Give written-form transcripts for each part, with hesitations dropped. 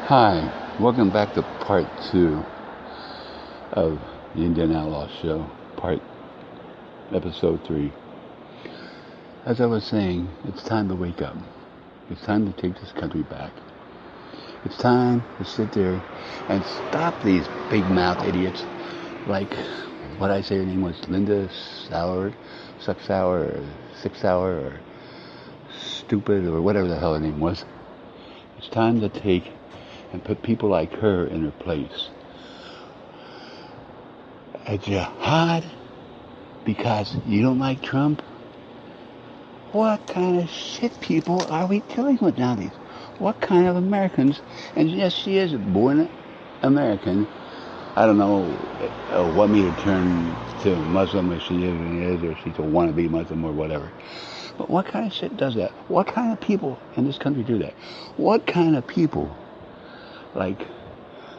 Hi, welcome back to part 2 of the Indian Outlaw Show, episode 3. As I was saying, it's time to wake up. It's time to take this country back. It's time to sit there and stop these big mouth idiots like, what I say her name was, Linda Sauer, or Six Hour, or Stupid, or whatever the hell her name was. It's time to take and put people like her in her place. A jihad because you don't like Trump? What kind of shit people are we dealing with nowadays? What kind of Americans? And yes, she is born American. I don't know what made her turn to Muslim, if she is, or she's a wannabe Muslim or whatever. But what kind of shit does that? What kind of people in this country do that? What kind of people, like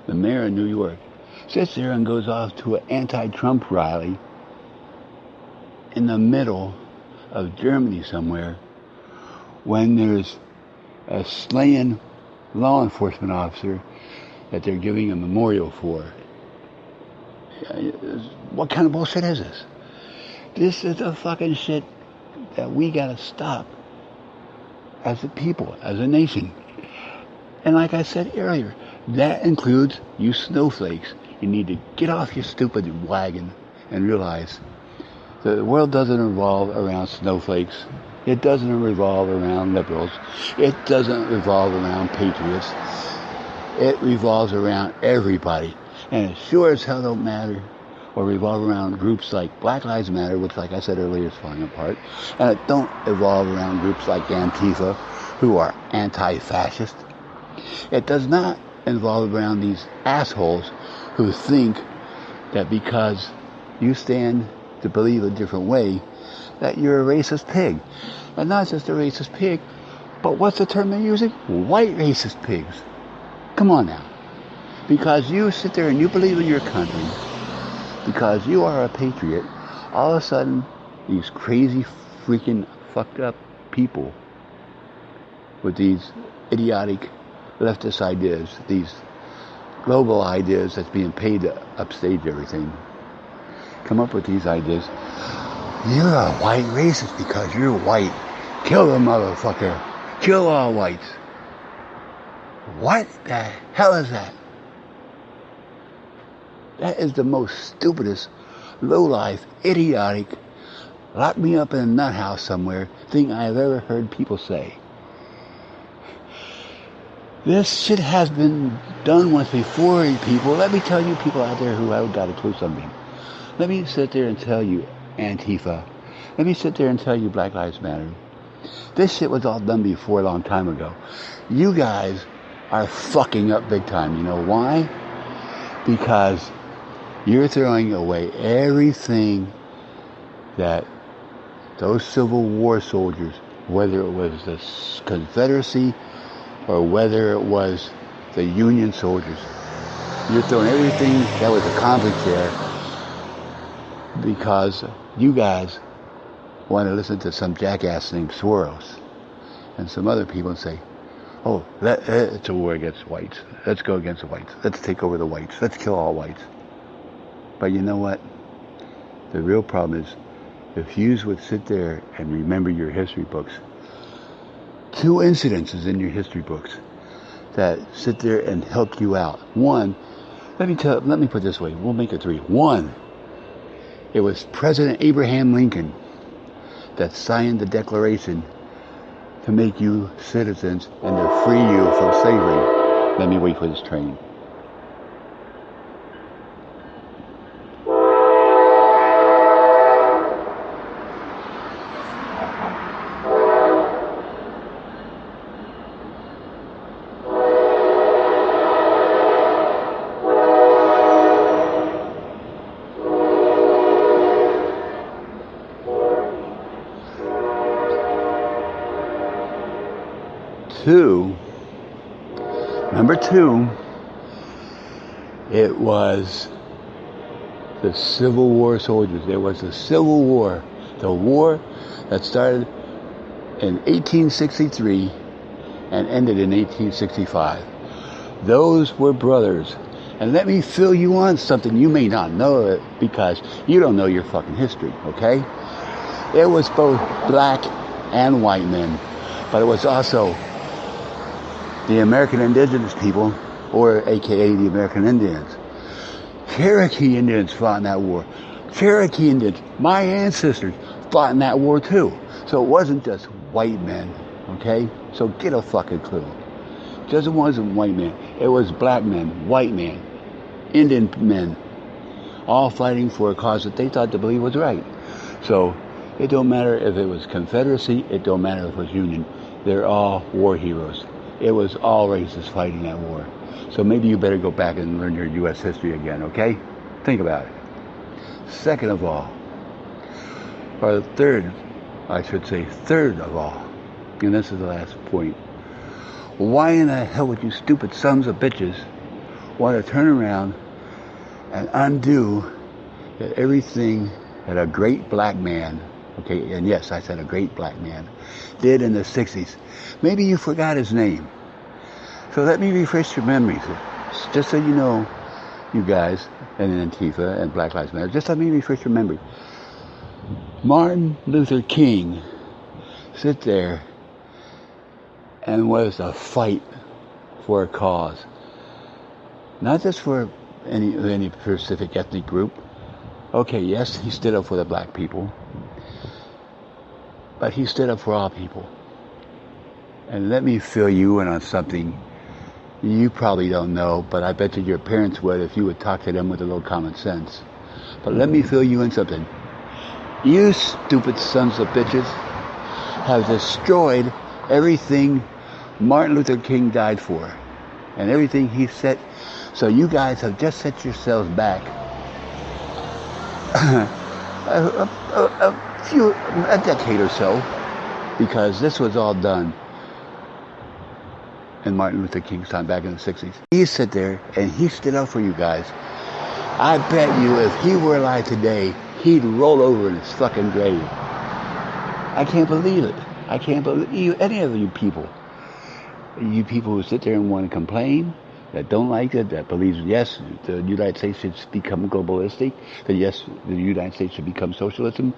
the mayor of New York, sits there and goes off to an anti-Trump rally in the middle of Germany somewhere when there's a slain law enforcement officer that they're giving a memorial for? What kind of bullshit is this? This is the fucking shit that we gotta stop as a people, as a nation. And like I said earlier, that includes you snowflakes. You need to get off your stupid wagon and realize that the world doesn't revolve around snowflakes. It doesn't revolve around liberals. It doesn't revolve around patriots. It revolves around everybody. And it sure as hell don't matter or revolve around groups like Black Lives Matter, which, like I said earlier, is falling apart. And it don't evolve around groups like Antifa, who are anti-fascist. It does not involve around these assholes who think that because you stand to believe a different way, that you're a racist pig. And not just a racist pig, but what's the term they're using? White racist pigs. Come on now. Because you sit there and you believe in your country, because you are a patriot, all of a sudden, these crazy, freaking, fucked up people with these idiotic leftist ideas, these global ideas that's being paid to upstage everything, come up with these ideas. You're a white racist because you're white. Kill the motherfucker. Kill all whites. What the hell is that? That is the most stupidest, low-life, idiotic, lock me up in a nut house somewhere thing I've ever heard people say. This shit has been done once before, people. Let me tell you people out there who haven't got a clue something. Let me sit there and tell you Antifa. Let me sit there and tell you Black Lives Matter. This shit was all done before a long time ago. You guys are fucking up big time. You know why? Because you're throwing away everything that those Civil War soldiers, whether it was the Confederacy or whether it was the Union soldiers, you're throwing everything that was accomplished there because you guys want to listen to some jackass named Soros and some other people and say, oh, it's a war against whites. Let's go against the whites. Let's take over the whites. Let's kill all whites. But you know what? The real problem is, if you would sit there and remember your history books, 2 incidences in your history books that sit there and help you out. One, let me put it this way. We'll make it 3. One, it was President Abraham Lincoln that signed the Declaration to make you citizens and to free you from slavery. Let me wait for this train. Number two, it was the Civil War soldiers. There was a Civil War. The war that started in 1863 and ended in 1865. Those were brothers. And let me fill you on something. You may not know it because you don't know your fucking history, okay? It was both black and white men, but it was also the American indigenous people, or AKA the American Indians. Cherokee Indians fought in that war. Cherokee Indians, my ancestors, fought in that war too. So it wasn't just white men, okay? So get a fucking clue. It just wasn't white men. It was black men, white men, Indian men, all fighting for a cause that they thought to believe was right. So it don't matter if it was Confederacy, it don't matter if it was Union. They're all war heroes. It was all races fighting that war. So maybe you better go back and learn your U.S. history again, okay? Think about it. Second of all, or third of all, and this is the last point. Why in the hell would you stupid sons of bitches want to turn around and undo everything that a great black man, okay, and yes, I said a great black man, did in the 60s? Maybe you forgot his name. So let me refresh your memories. Just so you know, you guys, and Antifa and Black Lives Matter, just let me refresh your memory. Martin Luther King sit there and was a fight for a cause. Not just for any specific ethnic group. Okay, yes, he stood up for the black people, but he stood up for all people. And let me fill you in on something you probably don't know, but I bet you your parents would if you would talk to them with a little common sense. But let me fill you in something. You stupid sons of bitches have destroyed everything Martin Luther King died for and everything he said. So you guys have just set yourselves back a decade or so, because this was all done in Martin Luther King's time back in the 60s. He sat there and he stood up for you guys. I bet you if he were alive today, he'd roll over in his fucking grave. I can't believe it. I can't believe any of you people. You people who sit there and want to complain, that don't like it, that believes, yes, the United States should become globalistic, that yes, the United States should become socialism,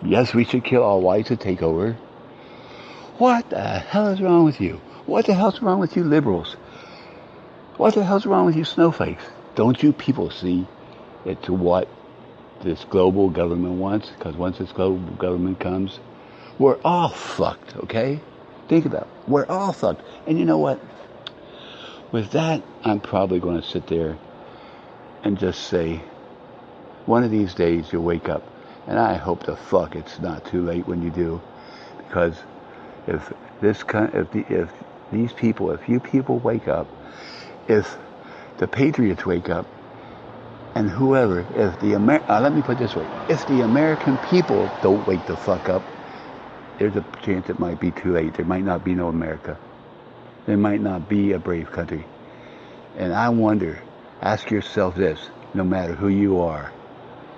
yes, we should kill all whites to take over. What the hell is wrong with you? What the hell's wrong with you liberals? What the hell's wrong with you snowflakes? Don't you people see it's what this global government wants? Because once this global government comes, we're all fucked, okay? Think about it. We're all fucked. And you know what? With that, I'm probably going to sit there and just say, one of these days you'll wake up. And I hope the fuck it's not too late when you do. Because if you people wake up, if the patriots wake up, and whoever, let me put it this way, if the American people don't wake the fuck up, there's a chance it might be too late. There might not be no America. There might not be a brave country. And I wonder, ask yourself this, no matter who you are,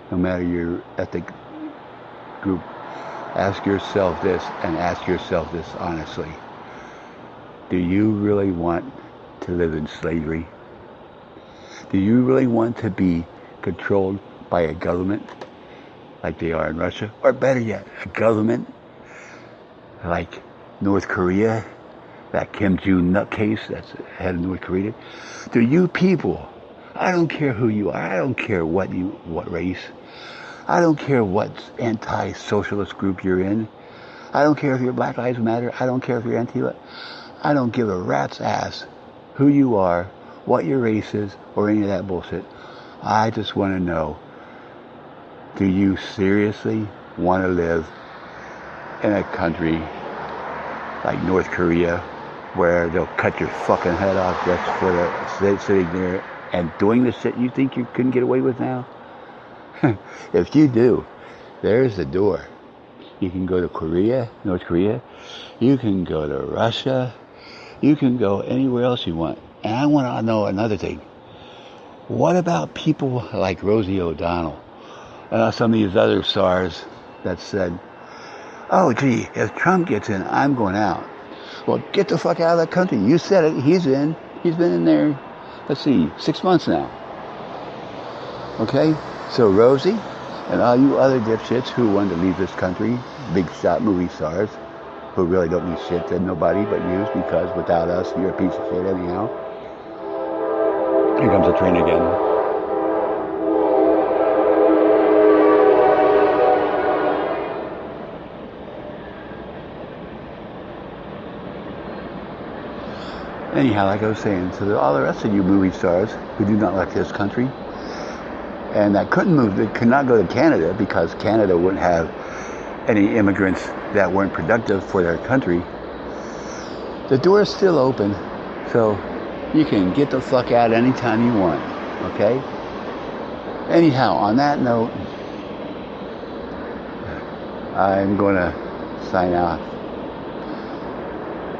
no matter your ethnic group, ask yourself this, and ask yourself this honestly. Do you really want to live in slavery? Do you really want to be controlled by a government like they are in Russia? Or better yet, a government like North Korea, that Kim Jong nutcase that's head of North Korea? Do you people, I don't care who you are, I don't care what race, I don't care what anti-socialist group you're in, I don't care if you're Black Lives Matter, I don't care if you're Antifa, I don't give a rat's ass who you are, what your race is, or any of that bullshit. I just want to know, do you seriously want to live in a country like North Korea, where they'll cut your fucking head off just for sitting there and doing the shit you think you couldn't get away with now? If you do, there's the door. You can go to Korea, North Korea. You can go to Russia. You can go anywhere else you want. And I want to know another thing. What about people like Rosie O'Donnell? Some of these other stars that said, oh, gee, if Trump gets in, I'm going out. Well, get the fuck out of that country. You said it. He's in. He's been in there, let's see, 6 months now. Okay? So Rosie and all you other dipshits who want to leave this country, big shot movie stars, who really don't mean shit to nobody but you, because without us, you're a piece of shit anyhow. Here comes the train again. Anyhow, like I was saying, to all the rest of you movie stars who do not like this country, and that couldn't move, they could not go to Canada because Canada wouldn't have any immigrants that weren't productive for their country, the door is still open, so you can get the fuck out anytime you want, okay? Anyhow, on that note, I'm going to sign off.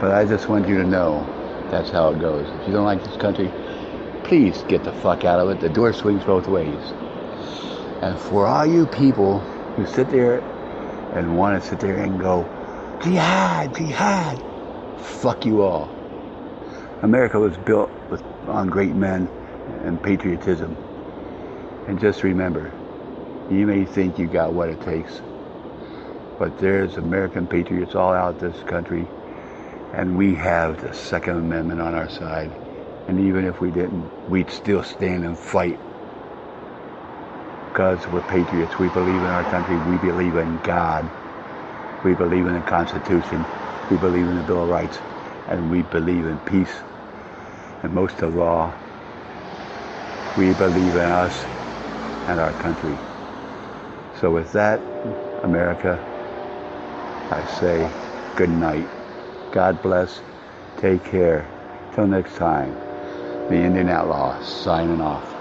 But I just want you to know that's how it goes. If you don't like this country, please get the fuck out of it. The door swings both ways. And for all you people who sit there and want to sit there and go, jihad, jihad, fuck you all. America was built on great men and patriotism. And just remember, you may think you got what it takes, but there's American patriots all out this country, and we have the Second Amendment on our side. And even if we didn't, we'd still stand and fight. Because we're patriots. We believe in our country. We believe in God. We believe in the Constitution. We believe in the Bill of Rights. And we believe in peace. And most of all, we believe in us and our country. So with that, America, I say good night. God bless. Take care. Till next time. The Indian Outlaw signing off.